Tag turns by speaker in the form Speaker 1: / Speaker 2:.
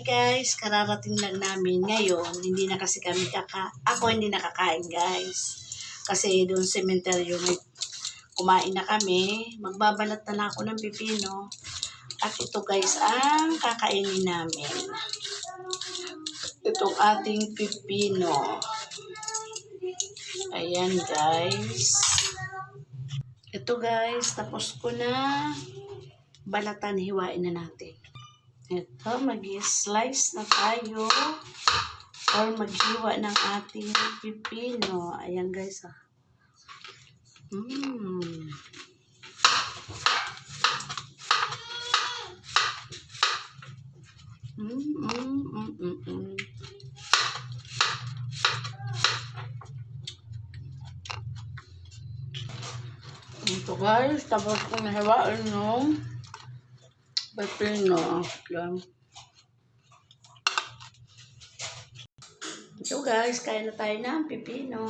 Speaker 1: guys, kararating lang namin ngayon. Hindi na kasi kami ako hindi nakakain guys. Kasi doon cemetery may kumain na kami. Magbabalat na ako ng pipino. At ito guys ang kakainin namin. Itong ating pipino. Ayan guys. Ito guys, tapos ko na balatan, hiwain na natin. Ito, mag-slice na tayo or maghiwa ng ating pipino. Ayan guys. Ito guys, tapos ko nahiwain yung pipino. Ito guys, kain na tayo ng pipino.